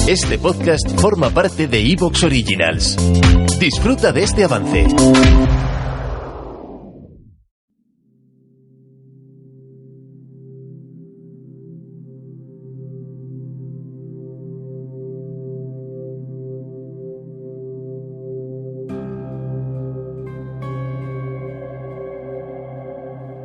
Este podcast forma parte de Evox Originals. Disfruta de este avance.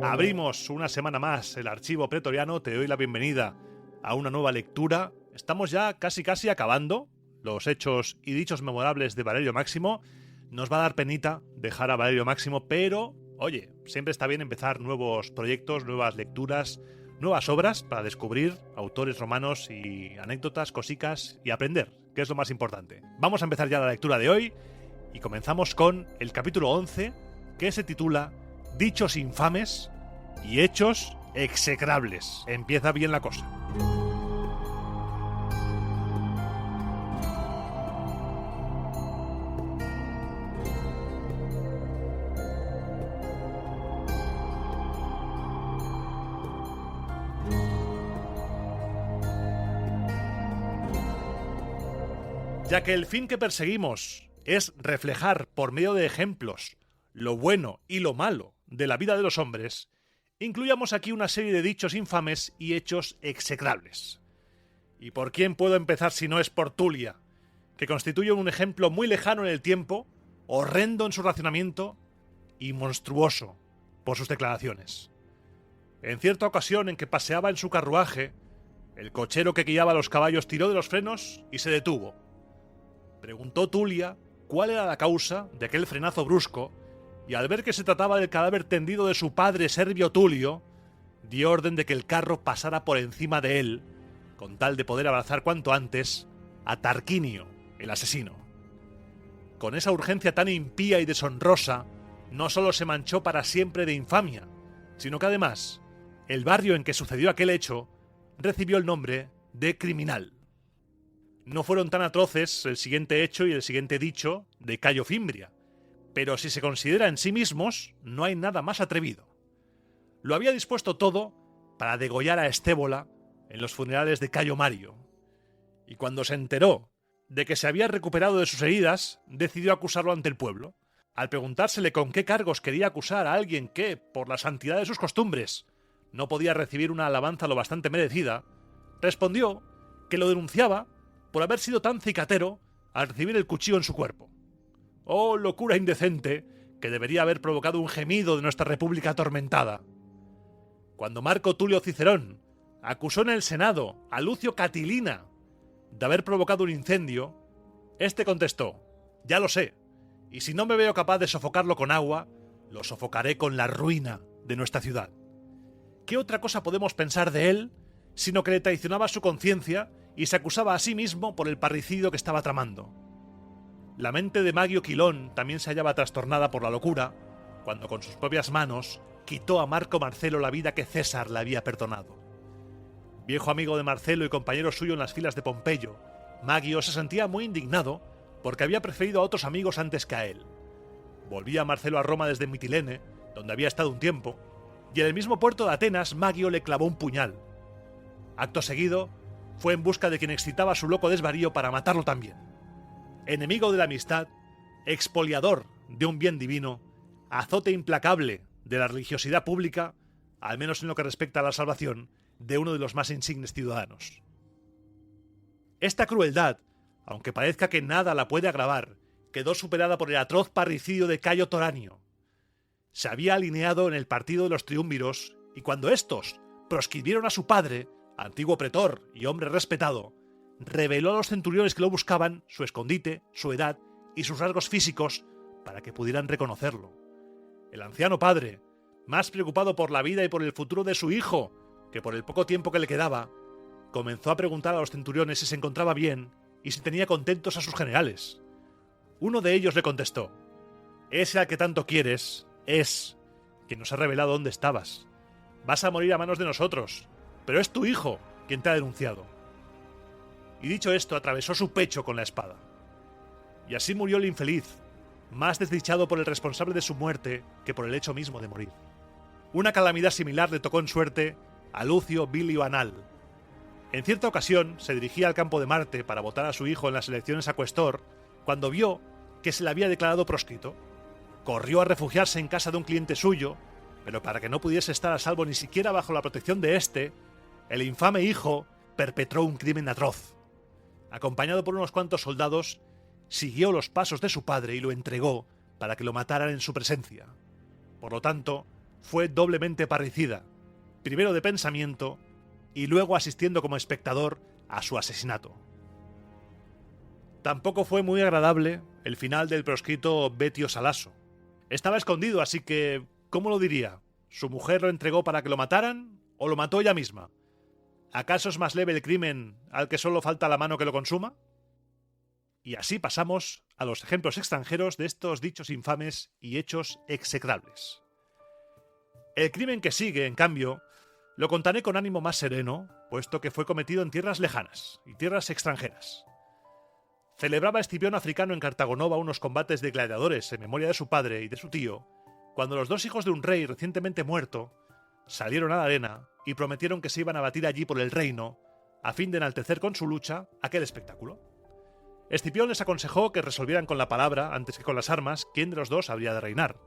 Abrimos una semana más el archivo pretoriano, te doy la bienvenida a una nueva lectura. Estamos ya casi acabando los hechos y dichos memorables de Valerio Máximo. Nos va a dar penita dejar a Valerio Máximo, pero, oye, siempre está bien empezar nuevos proyectos, nuevas lecturas, nuevas obras para descubrir autores romanos y anécdotas, cosicas y aprender, que es lo más importante. Vamos a empezar ya la lectura de hoy y comenzamos con el capítulo 11, que se titula Dichos infames y hechos execrables. Empieza bien la cosa. Ya que el fin que perseguimos es reflejar por medio de ejemplos lo bueno y lo malo de la vida de los hombres, incluyamos aquí una serie de dichos infames y hechos execrables. ¿Y por quién puedo empezar si no es por Tulia, que constituye un ejemplo muy lejano en el tiempo, horrendo en su racionamiento y monstruoso por sus declaraciones? En cierta ocasión en que paseaba en su carruaje, el cochero que guiaba a los caballos tiró de los frenos y se detuvo. Preguntó Tulia cuál era la causa de aquel frenazo brusco, y al ver que se trataba del cadáver tendido de su padre Servio Tulio, dio orden de que el carro pasara por encima de él, con tal de poder abrazar cuanto antes a Tarquinio, el asesino. Con esa urgencia tan impía y deshonrosa, no solo se manchó para siempre de infamia, sino que además, el barrio en que sucedió aquel hecho recibió el nombre de Criminal. No fueron tan atroces el siguiente hecho y el siguiente dicho de Cayo Fimbria, pero si se considera en sí mismos, no hay nada más atrevido. Lo había dispuesto todo para degollar a Estébola en los funerales de Cayo Mario, y cuando se enteró de que se había recuperado de sus heridas, decidió acusarlo ante el pueblo. Al preguntársele con qué cargos quería acusar a alguien que, por la santidad de sus costumbres, no podía recibir una alabanza lo bastante merecida, respondió que lo denunciaba por haber sido tan cicatero al recibir el cuchillo en su cuerpo. ¡Oh, locura indecente que debería haber provocado un gemido de nuestra república atormentada! Cuando Marco Tulio Cicerón acusó en el Senado a Lucio Catilina de haber provocado un incendio, este contestó: «Ya lo sé, y si no me veo capaz de sofocarlo con agua, lo sofocaré con la ruina de nuestra ciudad». ¿Qué otra cosa podemos pensar de él sino que le traicionaba su conciencia y se acusaba a sí mismo por el parricidio que estaba tramando? La mente de Magio Quilón también se hallaba trastornada por la locura, cuando con sus propias manos quitó a Marco Marcelo la vida que César le había perdonado. Viejo amigo de Marcelo y compañero suyo en las filas de Pompeyo, Magio se sentía muy indignado porque había preferido a otros amigos antes que a él. Volvía Marcelo a Roma desde Mitilene, donde había estado un tiempo, y en el mismo puerto de Atenas Magio le clavó un puñal. Acto seguido, fue en busca de quien excitaba su loco desvarío para matarlo también. Enemigo de la amistad, expoliador de un bien divino, azote implacable de la religiosidad pública, al menos en lo que respecta a la salvación de uno de los más insignes ciudadanos. Esta crueldad, aunque parezca que nada la puede agravar, quedó superada por el atroz parricidio de Cayo Toranio. Se había alineado en el partido de los triunviros, y cuando estos proscribieron a su padre, antiguo pretor y hombre respetado, reveló a los centuriones que lo buscaban su escondite, su edad y sus rasgos físicos para que pudieran reconocerlo. El anciano padre, más preocupado por la vida y por el futuro de su hijo que por el poco tiempo que le quedaba, comenzó a preguntar a los centuriones si se encontraba bien y si tenía contentos a sus generales. Uno de ellos le contestó: «Ese al que tanto quieres es quien nos ha revelado dónde estabas. Vas a morir a manos de nosotros, pero es tu hijo quien te ha denunciado». Y dicho esto, atravesó su pecho con la espada. Y así murió el infeliz, más desdichado por el responsable de su muerte que por el hecho mismo de morir. Una calamidad similar le tocó en suerte a Lucio Bilio Anal. En cierta ocasión se dirigía al campo de Marte para votar a su hijo en las elecciones a cuestor, cuando vio que se le había declarado proscrito. Corrió a refugiarse en casa de un cliente suyo, pero para que no pudiese estar a salvo ni siquiera bajo la protección de éste, el infame hijo perpetró un crimen atroz. Acompañado por unos cuantos soldados, siguió los pasos de su padre y lo entregó para que lo mataran en su presencia. Por lo tanto, fue doblemente parricida, primero de pensamiento y luego asistiendo como espectador a su asesinato. Tampoco fue muy agradable el final del proscrito Betio Salaso. Estaba escondido, así que, ¿cómo lo diría? ¿Su mujer lo entregó para que lo mataran o lo mató ella misma? ¿Acaso es más leve el crimen al que solo falta la mano que lo consuma? Y así pasamos a los ejemplos extranjeros de estos dichos infames y hechos execrables. El crimen que sigue, en cambio, lo contaré con ánimo más sereno, puesto que fue cometido en tierras lejanas y tierras extranjeras. Celebraba Escipión Africano en Cartagonova unos combates de gladiadores en memoria de su padre y de su tío, cuando los dos hijos de un rey recientemente muerto salieron a la arena y prometieron que se iban a batir allí por el reino, a fin de enaltecer con su lucha aquel espectáculo. Escipión les aconsejó que resolvieran con la palabra, antes que con las armas, quién de los dos habría de reinar.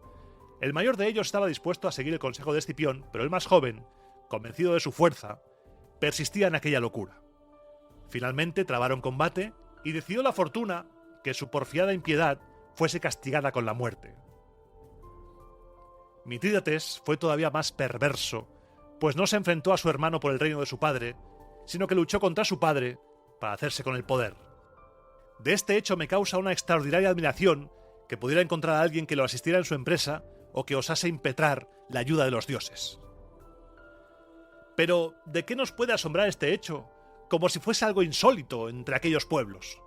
El mayor de ellos estaba dispuesto a seguir el consejo de Escipión, pero el más joven, convencido de su fuerza, persistía en aquella locura. Finalmente trabaron combate y decidió la fortuna que su porfiada impiedad fuese castigada con la muerte. Mitrídates fue todavía más perverso, pues no se enfrentó a su hermano por el reino de su padre, sino que luchó contra su padre para hacerse con el poder. De este hecho me causa una extraordinaria admiración que pudiera encontrar a alguien que lo asistiera en su empresa o que osase impetrar la ayuda de los dioses. Pero, ¿de qué nos puede asombrar este hecho? Como si fuese algo insólito entre aquellos pueblos.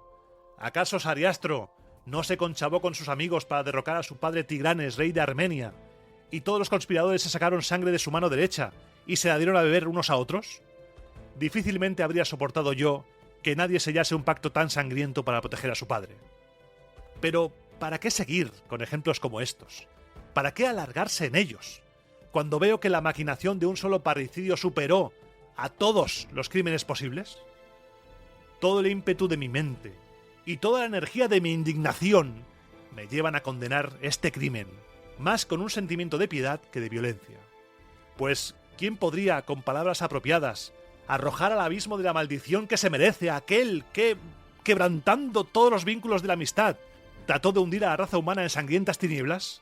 ¿Acaso Sariastro no se conchavó con sus amigos para derrocar a su padre Tigranes, rey de Armenia, y todos los conspiradores se sacaron sangre de su mano derecha y se la dieron a beber unos a otros? Difícilmente habría soportado yo que nadie sellase un pacto tan sangriento para proteger a su padre. Pero, ¿para qué seguir con ejemplos como estos? ¿Para qué alargarse en ellos? Cuando veo que la maquinación de un solo parricidio superó a todos los crímenes posibles. Todo el ímpetu de mi mente y toda la energía de mi indignación me llevan a condenar este crimen, más con un sentimiento de piedad que de violencia. Pues, ¿quién podría, con palabras apropiadas, arrojar al abismo de la maldición que se merece a aquel que, quebrantando todos los vínculos de la amistad, trató de hundir a la raza humana en sangrientas tinieblas?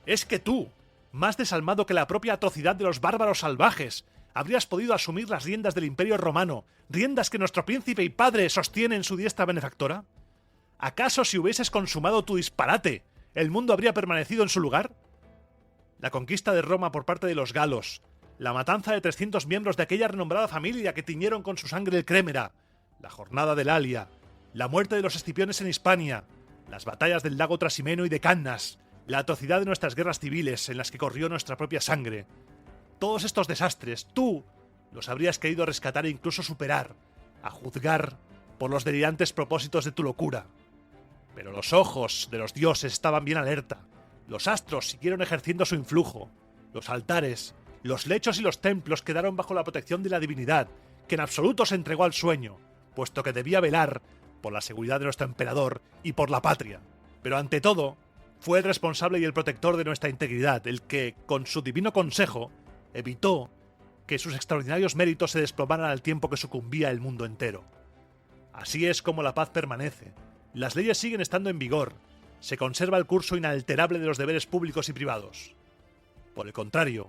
Es que tú, más desalmado que la propia atrocidad de los bárbaros salvajes, habrías podido asumir las riendas del Imperio Romano, riendas que nuestro príncipe y padre sostiene en su diestra benefactora. ¿Acaso si hubieses consumado tu disparate, el mundo habría permanecido en su lugar? La conquista de Roma por parte de los galos, la matanza de 300 miembros de aquella renombrada familia que tiñeron con su sangre el Crémera, la jornada de Lalia, la muerte de los escipiones en Hispania, las batallas del lago Trasimeno y de Cannas, la atrocidad de nuestras guerras civiles en las que corrió nuestra propia sangre. Todos estos desastres, tú los habrías querido rescatar e incluso superar, a juzgar por los delirantes propósitos de tu locura. Pero los ojos de los dioses estaban bien alerta, los astros siguieron ejerciendo su influjo, los altares, los lechos y los templos quedaron bajo la protección de la divinidad, que en absoluto se entregó al sueño, puesto que debía velar por la seguridad de nuestro emperador y por la patria. Pero ante todo, fue el responsable y el protector de nuestra integridad, el que, con su divino consejo, evitó que sus extraordinarios méritos se desplomaran al tiempo que sucumbía el mundo entero. Así es como la paz permanece. Las leyes siguen estando en vigor. Se conserva el curso inalterable de los deberes públicos y privados. Por el contrario,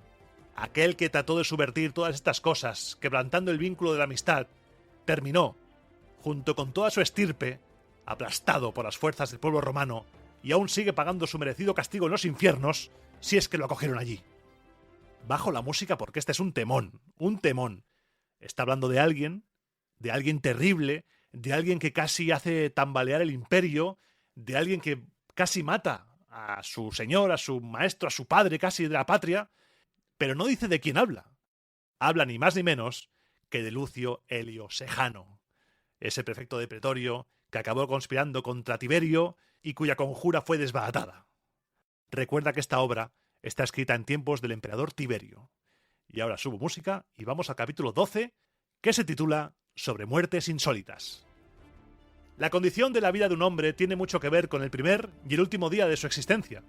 aquel que trató de subvertir todas estas cosas, quebrantando el vínculo de la amistad, terminó, junto con toda su estirpe, aplastado por las fuerzas del pueblo romano, y aún sigue pagando su merecido castigo en los infiernos, si es que lo acogieron allí. Bajo la música porque este es un temón, un temón. Está hablando de alguien terrible, de alguien que casi hace tambalear el imperio, de alguien que casi mata a su señor, a su maestro, a su padre casi de la patria, pero no dice de quién habla. Habla ni más ni menos que de Lucio Helio Sejano, ese prefecto de Pretorio que acabó conspirando contra Tiberio y cuya conjura fue desbaratada. Recuerda que esta obra está escrita en tiempos del emperador Tiberio. Y ahora subo música y vamos al capítulo 12, que se titula Sobre muertes insólitas. La condición de la vida de un hombre tiene mucho que ver con el primer y el último día de su existencia,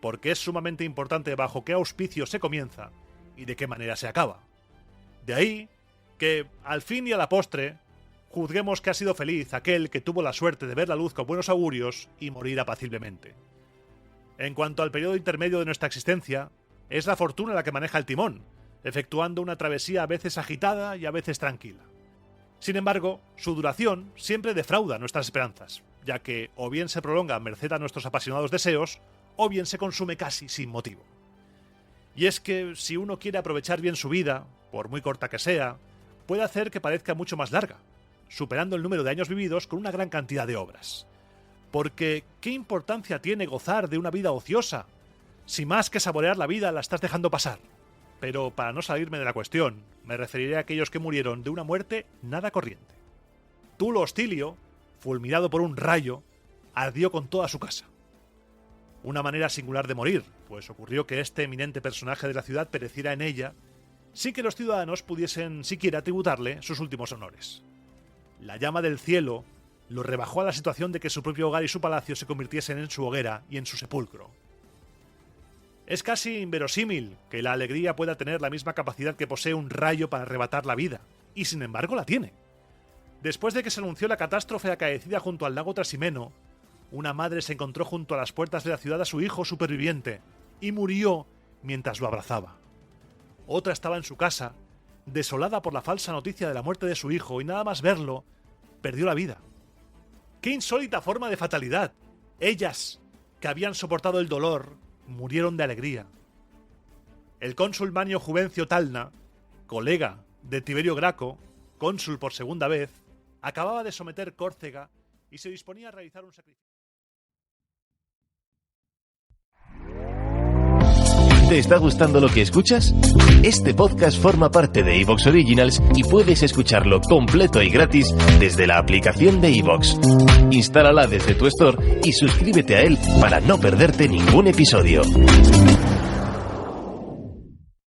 porque es sumamente importante bajo qué auspicio se comienza y de qué manera se acaba. De ahí que, al fin y a la postre, juzguemos que ha sido feliz aquel que tuvo la suerte de ver la luz con buenos augurios y morir apaciblemente. En cuanto al periodo intermedio de nuestra existencia, es la fortuna la que maneja el timón, efectuando una travesía a veces agitada y a veces tranquila. Sin embargo, su duración siempre defrauda nuestras esperanzas, ya que o bien se prolonga merced a nuestros apasionados deseos, o bien se consume casi sin motivo. Y es que si uno quiere aprovechar bien su vida, por muy corta que sea, puede hacer que parezca mucho más larga, superando el número de años vividos con una gran cantidad de obras. Porque, ¿qué importancia tiene gozar de una vida ociosa, si más que saborear la vida la estás dejando pasar? Pero para no salirme de la cuestión, me referiré a aquellos que murieron de una muerte nada corriente. Tulo Hostilio, fulminado por un rayo, ardió con toda su casa. Una manera singular de morir, pues ocurrió que este eminente personaje de la ciudad pereciera en ella, sin que los ciudadanos pudiesen siquiera tributarle sus últimos honores. La llama del cielo lo rebajó a la situación de que su propio hogar y su palacio se convirtiesen en su hoguera y en su sepulcro. Es casi inverosímil que la alegría pueda tener la misma capacidad que posee un rayo para arrebatar la vida, y sin embargo la tiene. Después de que se anunció la catástrofe acaecida junto al lago Trasimeno, una madre se encontró junto a las puertas de la ciudad a su hijo superviviente, y murió mientras lo abrazaba. Otra estaba en su casa, desolada por la falsa noticia de la muerte de su hijo, y nada más verlo, perdió la vida. ¡Qué insólita forma de fatalidad! Ellas, que habían soportado el dolor, murieron de alegría. El cónsul Manio Juvencio Talna, colega de Tiberio Graco, cónsul por segunda vez, acababa de someter Córcega y se disponía a realizar un sacrificio. ¿Te está gustando lo que escuchas? Este podcast forma parte de Evox Originals y puedes escucharlo completo y gratis desde la aplicación de Evox. Instálala desde tu store y suscríbete a él para no perderte ningún episodio.